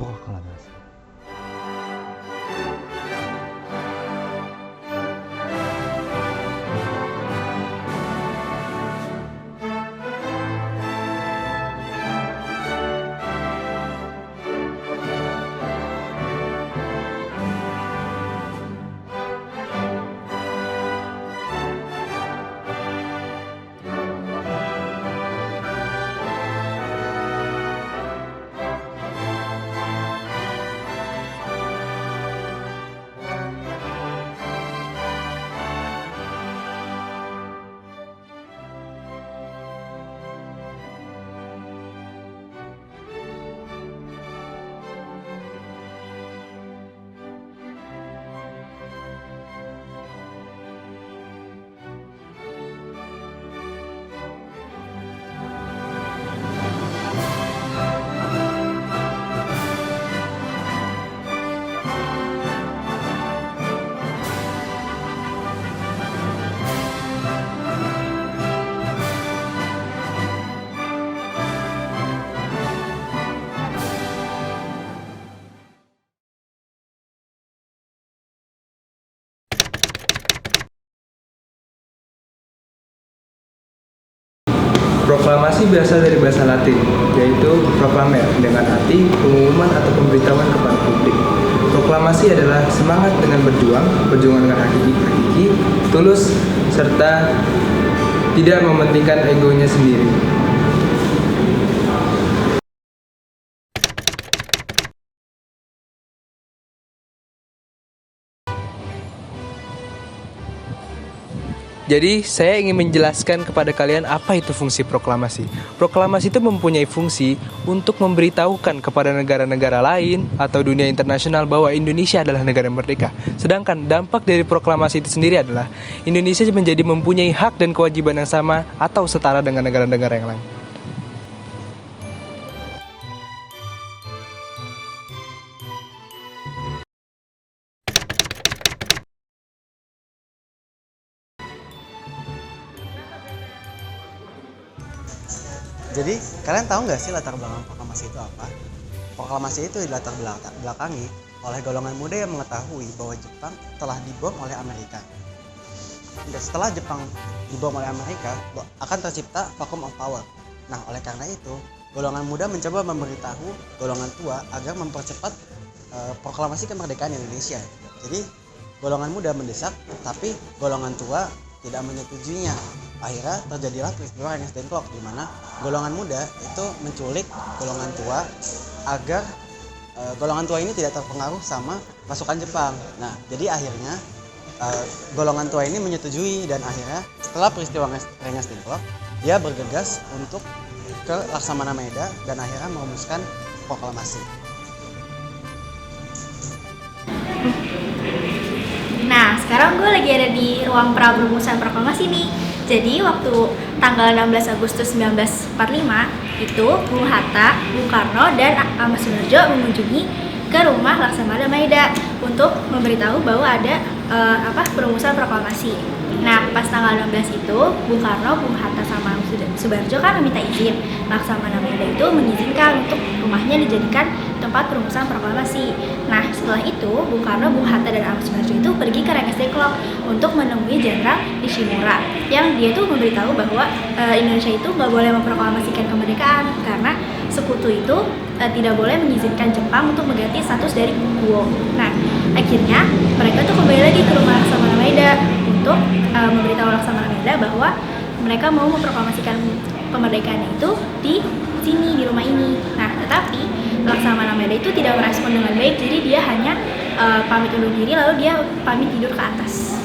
proklamasi. Proklamasi berasal dari bahasa Latin, yaitu proclamer, dengan arti pengumuman atau pemberitahuan kepada publik. Proklamasi adalah semangat dengan berjuang dengan hakiki, tulus, serta tidak mementingkan egonya sendiri. Jadi, saya ingin menjelaskan kepada kalian apa itu fungsi proklamasi. Proklamasi itu mempunyai fungsi untuk memberitahukan kepada negara-negara lain atau dunia internasional bahwa Indonesia adalah negara merdeka. Sedangkan dampak dari proklamasi itu sendiri adalah Indonesia menjadi mempunyai hak dan kewajiban yang sama atau setara dengan negara-negara yang lain. Jadi, kalian tahu nggak sih latar belakang proklamasi itu apa? Proklamasi itu dilatar belakangi oleh golongan muda yang mengetahui bahwa Jepang telah dibom oleh Amerika. Dan setelah Jepang dibom oleh Amerika, akan tercipta vacuum of power. Nah, oleh karena itu, golongan muda mencoba memberitahu golongan tua agar mempercepat proklamasi kemerdekaan Indonesia. Jadi, golongan muda mendesak, tapi golongan tua tidak menyetujuinya. Akhirnya terjadilah peristiwa Rengas Dengklok, di mana golongan muda itu menculik golongan tua agar golongan tua ini tidak terpengaruh sama pasukan Jepang. Nah, jadi akhirnya golongan tua ini menyetujui, dan akhirnya setelah peristiwa Rengas Dengklok, dia bergegas untuk ke Laksamana Maeda dan akhirnya merumuskan proklamasi. Nah, sekarang gue lagi ada di ruang perumusan proklamasi nih. Jadi waktu tanggal 16 Agustus 1945 itu Bung Hatta, Bung Karno, dan Ahmad Sudarjo mengunjungi ke rumah Laksamana Maeda untuk memberitahu bahwa ada perumusan proklamasi. Nah, pas tanggal 16 itu Bung Karno, Bung Hatta, sama Sudarjo kan meminta izin. Laksamana Maeda itu mengizinkan untuk rumahnya dijadikan tempat perumusan proklamasi. Nah, setelah itu Bung Karno, Bung Hatta, dan Ahmad Sudarjo itu pergi ke Rengas Dengklok untuk menemui Jenderal Nishimura, yang dia tuh memberitahu bahwa Indonesia itu nggak boleh memproklamasikan kemerdekaan karena sekutu itu tidak boleh mengizinkan Jepang untuk mengganti status dari Kuo. Nah, akhirnya mereka tuh kembali lagi ke rumah Laksamana Maeda untuk memberitahu Laksamana Maeda bahwa mereka mau memproklamasikan kemerdekaannya itu di sini, di rumah ini. Nah, tetapi Laksamana Maeda itu tidak merespon dengan baik, jadi dia hanya pamit undur diri, lalu dia pamit tidur ke atas.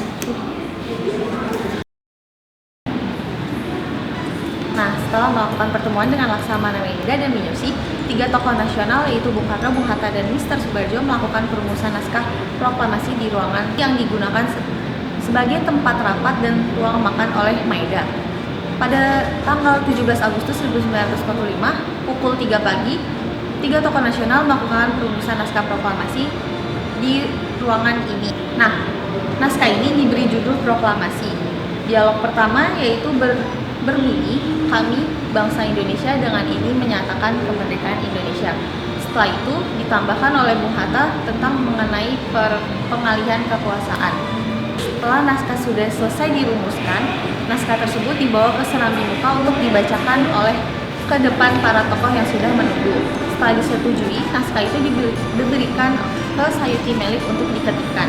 Nah, setelah melakukan pertemuan dengan Laksamana Maeda dan Miyoshi, 3 tokoh nasional yaitu Bung Karno, Bung Hatta, dan Mr. Subarjo melakukan perumusan naskah proklamasi di ruangan yang digunakan sebagai tempat rapat dan ruang makan oleh Maeda. Pada tanggal 17 Agustus 1945, pukul 3 pagi, 3 tokoh nasional melakukan perumusan naskah proklamasi di ruangan ini. Nah, naskah ini diberi judul proklamasi. Dialog pertama yaitu berbunyi, "Kami, bangsa Indonesia, dengan ini menyatakan kemerdekaan Indonesia." Setelah itu ditambahkan oleh Bung Hatta tentang mengenai pengalihan kekuasaan. Setelah naskah sudah selesai dirumuskan, naskah tersebut dibawa ke Serambi Muka untuk dibacakan oleh ke depan para tokoh yang sudah menunggu. Setelah disetujui, naskah itu diberikan ke Sayuti Melik untuk diketikkan.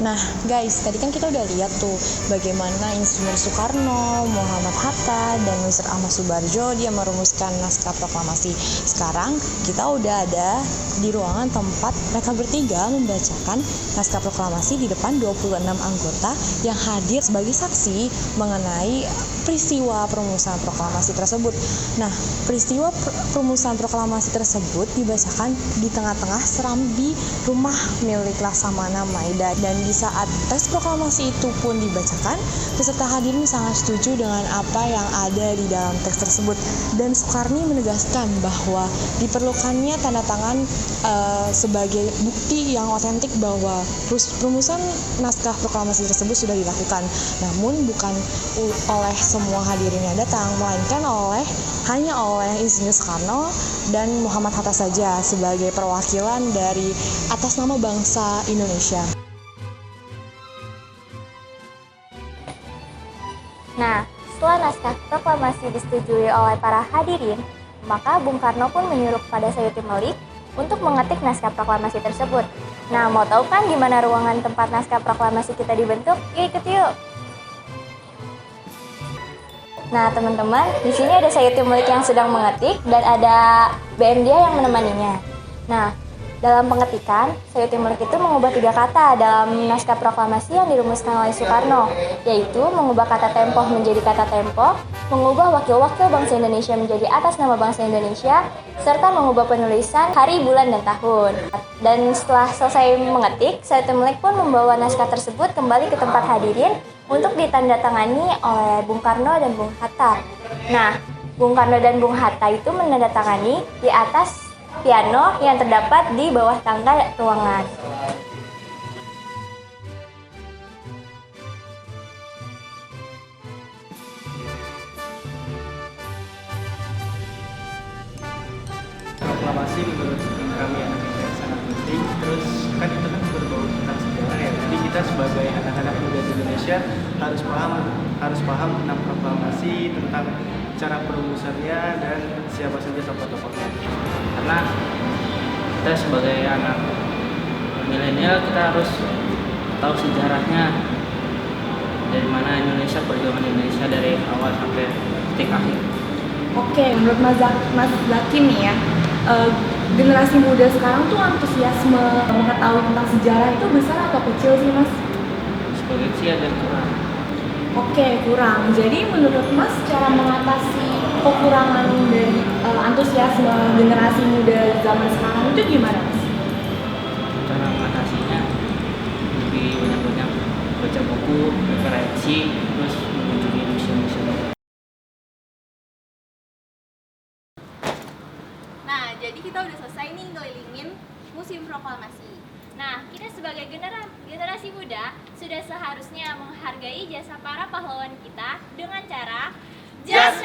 Nah guys, tadi kan kita udah lihat tuh bagaimana Insinyur Soekarno, Muhammad Hatta, dan Mr. Ahmad Subarjo dia merumuskan naskah proklamasi. Sekarang kita udah ada di ruangan tempat mereka bertiga membacakan naskah proklamasi di depan 26 anggota yang hadir sebagai saksi mengenai peristiwa perumusan proklamasi tersebut. Nah, peristiwa perumusan proklamasi tersebut dibacakan di tengah-tengah serambi rumah milik Laksamana Maida, dan di saat teks proklamasi itu pun dibacakan, peserta hadirin sangat setuju dengan apa yang ada di dalam teks tersebut, dan Soekarni menegaskan bahwa diperlukannya tanda tangan sebagai bukti yang otentik bahwa perumusan naskah proklamasi tersebut sudah dilakukan. Namun bukan oleh semua hadirin yang datang, melainkan hanya oleh Insinyur Soekarno dan Muhammad Hatta saja sebagai perwakilan dari atas nama bangsa Indonesia. Nah, setelah naskah proklamasi disetujui oleh para hadirin, maka Bung Karno pun menyuruh kepada Sayuti Melik untuk mengetik naskah proklamasi tersebut. Nah, mau tahu kan gimana ruangan tempat naskah proklamasi kita dibentuk? Yuk ikut yuk! Nah, teman-teman, di sini ada Sayuti Melik yang sedang mengetik dan ada BM dia yang menemaninya. Nah, dalam pengetikan, Sayuti Melik itu mengubah 3 kata dalam naskah proklamasi yang dirumuskan oleh Soekarno, yaitu mengubah kata tempoh menjadi kata tempo, mengubah wakil-wakil bangsa Indonesia menjadi atas nama bangsa Indonesia, serta mengubah penulisan hari, bulan, dan tahun. Dan setelah selesai mengetik, Sayuti Melik pun membawa naskah tersebut kembali ke tempat hadirin untuk ditandatangani oleh Bung Karno dan Bung Hatta. Nah, Bung Karno dan Bung Hatta itu menandatangani di atas piano yang terdapat di bawah tangga ruangan. Proklamasi menurut kami anak muda sangat penting. Terus kan itu kan berbau tentang sejarah ya. Jadi kita sebagai anak-anak muda di Indonesia harus paham tentang proklamasi, tentang cara perumusannya dan siapa saja tokoh-tokohnya. Karena kita sebagai anak milenial kita harus tahu sejarahnya, dari mana Indonesia, perjuangan Indonesia dari awal sampai titik akhir. Oke, menurut Mas Zaki nih ya, generasi muda sekarang tuh antusiasme mengetahui tentang sejarah itu besar atau kecil sih Mas? Sebagai sih ada kurang. Oke, kurang. Jadi menurut Mas cara mengatasi kekurangan dari antusiasme generasi muda zaman sekarang itu gimana Mas? Cara mengatasinya lebih banyak-banyak baca buku, referensi, terus mengunjungi museum-museum. Nah, jadi kita udah selesai nih ngelilingin Museum Proklamasi. Nah, kita sebagai generasi muda sudah seharusnya menghargai jasa para pahlawan kita dengan cara Just